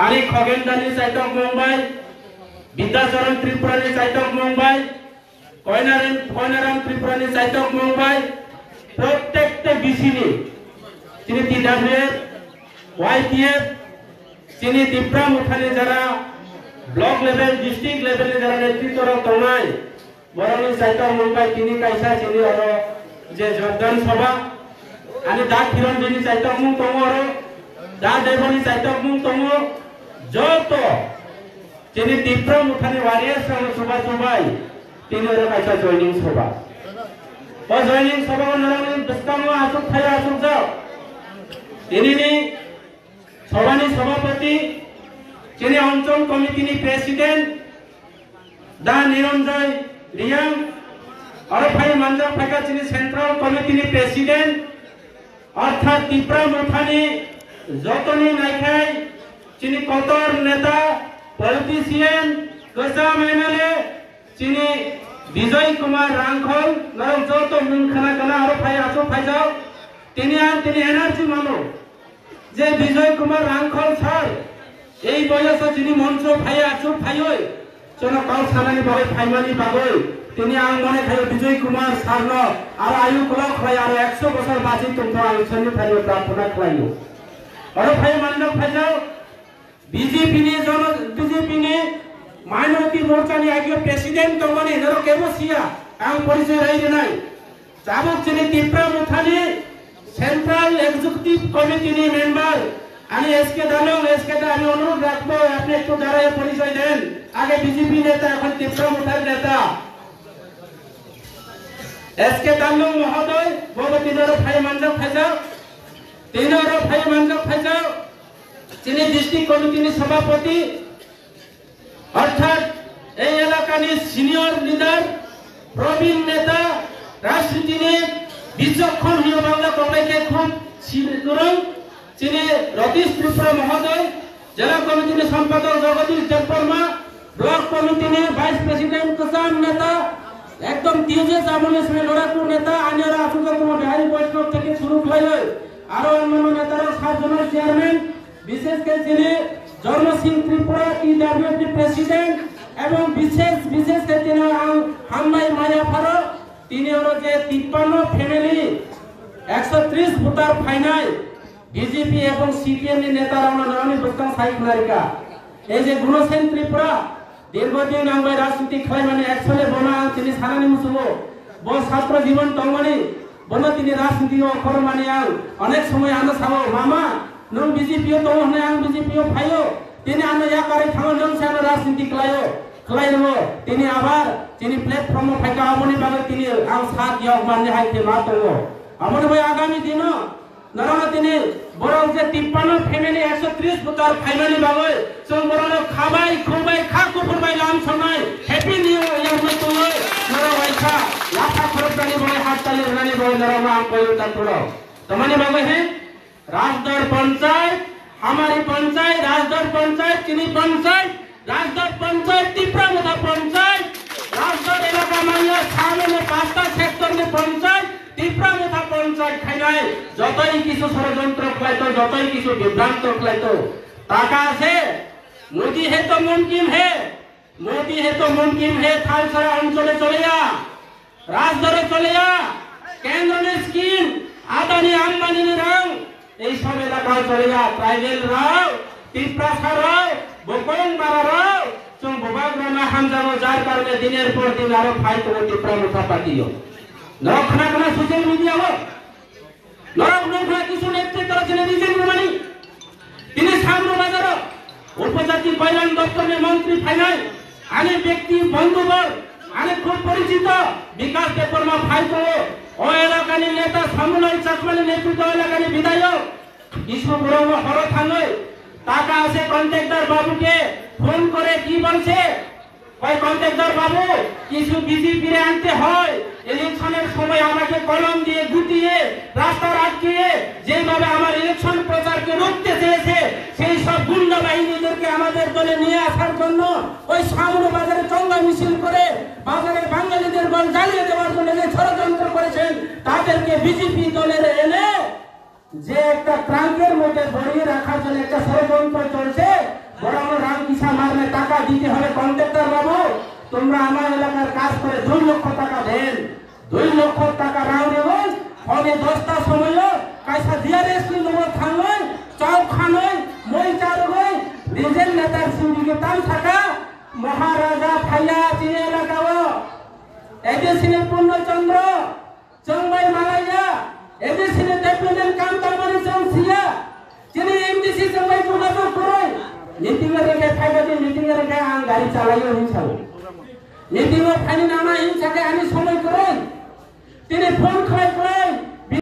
आणि খগেনদানি চাইতক মুম্বাই বিদ্যাচরণ ত্রিপুরানি চাইতক মুম্বাই কয়নারাম ত্রিপুরানি চাইতক মুম্বাই প্রত্যেকটা বিসিনি তিনি টিডব্লিউএফ ওয়াইপিএফ তিনি ত্রিপুরা মুখানি যারা ব্লক লেভেল ডিস্ট্রিক্ট লেভেলে যারা নেতৃত্ব তনাই বরনি চাইতক মুম্বাই তিনি কাইসা তিনি আরো যে যোগদান সভা आणि दा किरणदिनी চাইতক মুং তং আরো दा দেবনি চাইতক মুং তং যত তিনি ত্রিপুরা মুখানি ওয়ারিয়ার্স সভা সবাই তিনি আরো কাইসা জয়নিং সভা ও জয়নিং সভা নরনি দস্তাম আসুক থাই আসুক যাও তিনি সভানি সভাপতি তিনি অঞ্চল কমিটিনি প্রেসিডেন্ট দা নিরঞ্জয় রিয়াং আর ভাই মানজা ফাকা তিনি সেন্ট্রাল কমিটিনি প্রেসিডেন্ট অর্থাৎ ত্রিপুরা মুখানি যতনি নাইখাই তিনি কতর নেতা পলিটিশিয়ান গোসাম এমএলএ তিনি বিজয় কুমার রাংখল নরম যত মুখখানা কানা আর ভাই আসো ভাই যাও তিনি এনার্জি মানো যে বিজয় কুমার রাংখল স্যার এই বয়সে যিনি মঞ্চ ভাই আছো ভাই ওই চলো কাল সানানি বাগৈ ফাইমানি বাগৈ তিনি আং মনে খাই বিজয় কুমার স্যার ন আর আয়ু ক্লক হয় আর 100 বছর বাঁচি তোমরা আলোচনা খাই প্রার্থনা খাইও আর ভাই মানব ভাই যাও বিজেপি নি মাইনরিটি মোর্চা নি আগে প্রেসিডেন্ট তমনি নর কেবসিয়া আং পরিচয় রাই নাই যাবক যিনি ত্রিপুরা মুখানি সেন্ট্রাল এক্সিকিউটিভ কমিটি নি মেম্বার আমি এসকে দালং এসকে দা আমি অনুরোধ রাখবো আপনি একটু দাঁড়ায় পরিচয় দেন আগে বিজেপি নেতা এখন ত্রিপুরা মুখানি নেতা এসকে দালং মহোদয় বড় তিনর ভাই মানজক খাইজাও তিনর ভাই মানজক খাইজাও তিনি ডিস্ট্রিক্ট কমিটির সভাপতি অর্থাৎ এই এলাকার সিনিয়র লিডার প্রবীণ নেতা রাজনীতিবিদ বিচক্ষণ হিরো বাংলা কংগ্রেসকে খুব শিরগরং তিনি রতীশ ত্রিপুরা মহোদয় জেলা কমিটির সম্পাদক জগদীশ দেববর্মা ব্লক কমিটির ভাইস প্রেসিডেন্ট কিষান নেতা একদম তিউজে চামুনি সঙ্গে লড়াকু নেতা আনিয়ারা আসুকা কুমার বিহারী বৈষ্ণব থেকে শুরু হয়ে আরো অন্যান্য নেতারা 7 জনের চেয়ারম্যান বিশেষ করে যিনি জন্ম সিং ত্রিপুরা টিডব্লিউপি প্রেসিডেন্ট এবং বিশেষ করে তিনি হামনাই মায়াফারো তিনি হলো যে 53 ফ্যামিলি 130 ভোটার ফাইনাল বিজেপি এবং সিপিএম এর নেতারা নরনি বস্তান সাইক নারিকা এই যে গুণসেন ত্রিপুরা দীর্ঘদিন আঙ্গই রাজনীতি খাই মানে একসলে বনা তিনি সানানি মুসুবো বো ছাত্র জীবন তংমানি বনা তিনি রাজনীতি অক্ষর মানে অনেক সময় আনো সাবো মামা নং বিজেপিও তো হনে আং বিজেপিও ফাইও তিনি আনো ইয়া করে থাঙ্গো নং সানো রাজনীতি ক্লাইও তিনি আবার তিনি প্ল্যাটফর্ম ফাইকা আমনি বাগে তিনি আং সাত ইয়া মানে হাইতে মাতো আমনি ভাই আগামী দিন নরনা তিনি বরং যে 53 ফ্যামিলি 130 ভোটার ফাইনালি বাগে সং বরং খাবাই খুবাই খা কুপুরবাই লাম সনাই হ্যাপি নিউ ইয়ার মতো নরনা ভাইখা লাখা খরচানি বলে হাততালি রানি বলে নরনা আম কইও তাতড়ো তোমানি বাগে হে राजदर पंचायत हमारी पंचायत राजदर पंचायत चिनी पंचायत राजदर पंचायत ত্রিপুরা मुखा पंचायत राजदर इलाका मानिया सामने में 5টা सेक्टर में पंचायत ত্রিপুরা मुखा पंचायत खाइनाय যতই কিছু ষড়যন্ত্র খাইতো যতই কিছু বিভ্রান্ত খাইতো টাকা আছে মোদি হে তো মুমকিन है খালসারা অঞ্চলে চলে যা রাজদরে চলে যা কেন্দ্রের স্কিম আদানি আম্বানি রং এই সব এলাকায় চলে যা ট্রাইবেল রাও ত্রিপ্রাসা রাও বকং বারা রাও চং ববাগ্রামা হামজানো যার কারণে দিনের পর দিন আরো ফাইট করে ত্রিপুরা মুখা পাতিও নরখানা কোনা সোশ্যাল মিডিয়া হো নরক নরখা কিছু নেতৃত্ব ছিলেন নিজের প্রমাণী তিনি সামনে বাজার উপজাতি কল্যাণ দপ্তরের মন্ত্রী ফাইনাল আনে ব্যক্তি বন্ধুবর আনে খুব পরিচিত বিকাশ দেববর্মা ফাইট ও এলাকার নেতা সমন্বয় চাকমানের নেতৃত্ব এলাকার বিধায়ক কিছু বড় হর থাঙ্গই টাকা আছে কন্ট্রাক্টর বাবুকে ফোন করে কি বলছে ওই কন্ট্রাক্টর বাবু কিছু বিজেপিরে আনতে হয় ইলেকশনের সময় আমাকে কলম দিয়ে গুটিয়ে রাস্তা আটকিয়ে যেভাবে আমার ইলেকশন প্রচারকে রুখতে চেয়েছে সেই সব গুন্ডা বাহিনীদেরকে আমাদের দলে নিয়ে আসার জন্য ওই সামনে বাজারে চঙ্গা মিছিল করে বাজারে বাঙালিদের বল জ্বালিয়ে দেওয়ার জন্য যে ষড়যন্ত্র করেছেন তাদেরকে বিজেপি দলের এনে যে একটা ট্রাঙ্কের মধ্যে ধরিয়ে রাখার জন্য একটা ষড়যন্ত্র চলছে ইচ্ছা মারলে টাকা দিতে হবে কন্ট্রাক্টর বাবু তোমরা আমার এলাকার কাজ করে 2 লক্ষ টাকা দেন 2 লক্ষ টাকা রাও দেবেন ফলে 10টা সময় কাইসা ডিআরএস কি লোক থাঙ্গই চৌক খানই মই চারগই ডিজেল নেতার সিন্ডিকে তাম থাকা মহারাজা ফাইয়া চিনে এলাকাও এডিসিনে পূর্ণচন্দ্র চংবাই মালাইয়া এডিসিনে ডেপুটেন্ট কামতামানি চংসিয়া যিনি এমডিসি চংবাই যোগাযোগ করই মিটিং এ রেখে ফাইবাদি মিটিং এ রেখে আং গাড়ি চালাইও হিংসা মিটিং এ ফাইনি নামা হিংসাকে আমি সময় করই তিনি ফোন খাই